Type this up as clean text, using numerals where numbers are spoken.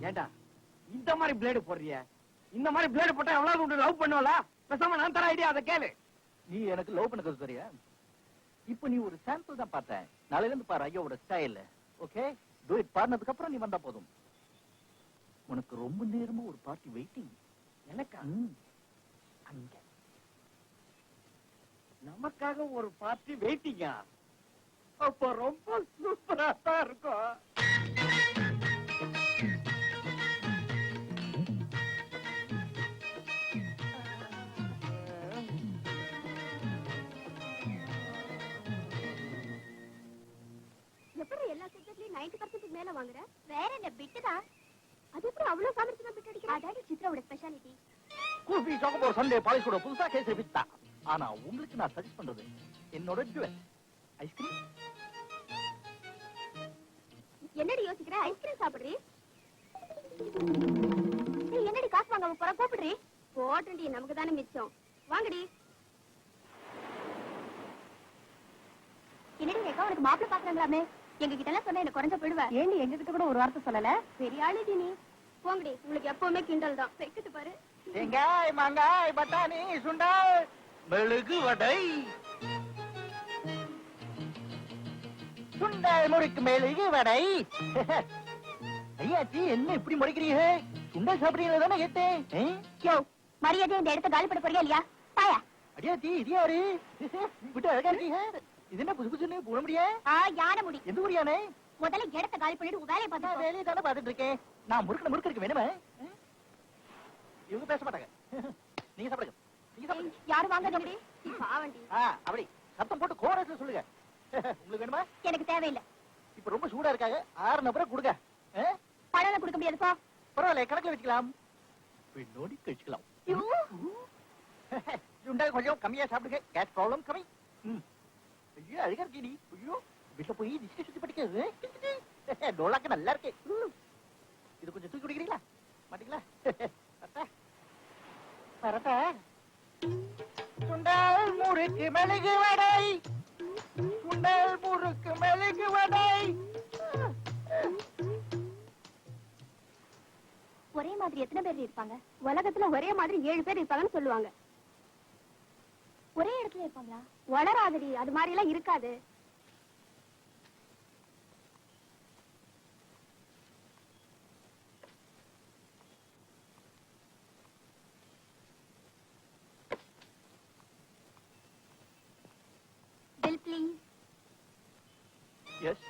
ஏண்டா இந்த மாதிரி பிளேடு போடுறிய? இந்த மாதிரி பிளேடு போட்டா எவ்வளவு உண்டு லவ் பண்ணுவல? பேசாம நான் தர ஐடியா அதை கேளு. நீ எனக்கு லவ் பண்ண தெரியா? இப்ப நீ ஒரு சாம்பிள் தான் பார்த்த. நாளையில இருந்து பாரு ஐயோட ஸ்டைல். ஓகே, டூயிட் பாடினதுக்கு அப்புறம் நீ வந்தா போதும். உனக்கு ரொம்ப நேரமா ஒரு பார்ட்டி வெயிட்டிங். எனக்கா? அங்க நமக்காக ஒரு பார்ட்டி வெயிட்டிங்கா? அப்ப ரொம்ப சூப்பரா தான் இருக்கும். எப்படி எல்லா சப்ஜெக்ட்லயும் 90% மேல வாங்குற? வேற என்ன பிட்டு தான். அது எப்படி அவ்வளவு சாமர்த்தியமா பிட் அடிக்கிற? அதாடி சித்ராவோட ஸ்பெஷாலிட்டி. கூபி சாக்கோபர் சண்டே பாலிஷ் கூட புதுசா கேஸ் வித்தா. ஆனா உங்களுக்கு நான் சஜஸ்ட் பண்றது என்னோட டுவெல் ஐஸ்கிரீம். என்னடி யோசிக்கிற? ஐஸ்கிரீம் சாப்பிடுறீ? நீ என்னடி காசு வாங்க போற? கூப்பிடுறீ? போட்டுடி, நமக்கு தானே மிச்சம். வாங்கடி. என்னடி ரேகா, உனக்கு மாப்பிள்ளை பாக்குறாங்களாமே? எங்க கிட்ட எல்லாம் சொன்னா என்ன குறைஞ்ச போயிடுவ. ஏண்டி எங்க கிட்ட கூட ஒரு வார்த்தை சொல்லல? பெரிய ஆளுடி நீ. போங்கடி, உங்களுக்கு எப்பவுமே கிண்டல் தான். வெக்கிட்டு பாரு. தேங்காய், மாங்காய், பட்டாணி, சுண்டல், மெழுகு வடை, சுண்டல் முறுக்கு மெழுகு வடை. ஐயாச்சி, என்ன இப்படி முறைக்கிறீங்க? சுண்டல் சாப்பிடுறீங்களா தானே கேட்டேன். யோ, மரியாதை இந்த இடத்த காலி பண்ண போறியா இல்லையா? தாயா. அடியாச்சி, இது யாரு? விட்டு அழகா இருக்கீங்க. இது என்ன புது புதுன்னு போட முடியா? யானை முடி. எந்த முடியானே? முதல்ல இடத்த காலி பண்ணிட்டு உன் வேலையை பார்த்தா. வேலையை தானே பார்த்துட்டு இருக்கேன். நான் முறுக்கு இருக்கு வேணுமா? இவங்க பேச மாட்டாங்க. நீங்க சாப்பிடுங்க. நீங்க சாப்பிடுங்க. யாரும் வாங்க பாவண்டி. அப்படி சத்தம் போட்டு கோரஸ்ல சொல்லுங்க. உங்களுக்கு வேணுமா? எனக்கு தேவையில்லை. இப்ப ரொம்ப சூடா இருக்காங்க. 6 நபரை கொடுங்க. பழம் கொடுக்க முடியாதுப்பா. பரவாயில்ல, கணக்குல வச்சுக்கலாம். பின்னோடி கழிச்சுக்கலாம். சுண்டல் கொஞ்சம் கம்மியா சாப்பிடுங்க. கேஸ் ப்ராப்ளம் கம்மி. ஐயோ, அழகா இருக்கீடி. ஐயோ, வீட்டுல போய் திஷ்டி சுத்தி படிக்க டோலாக்கு நல்லா இருக்கு. இது கொஞ்சம் தூக்கி குடிக்கிறீங்களா? மாட்டீங்களா? பரட்ட சுண்டல் முறுக்கு மெழுகு வடை, சுண்டல் முறுக்கு மெழுகு வடை. ஒரே மாதிரி எத்தனை பேர் இருப்பாங்க? உலகத்துல ஒரே மாதிரி 7 பேர் இருப்பாங்கன்னு சொல்லுவாங்க. ஒரே இடத்துல இருப்பாங்களா? வளராதடி, அது மாதிரி எல்லாம் இருக்காது. Bill, please. Yes.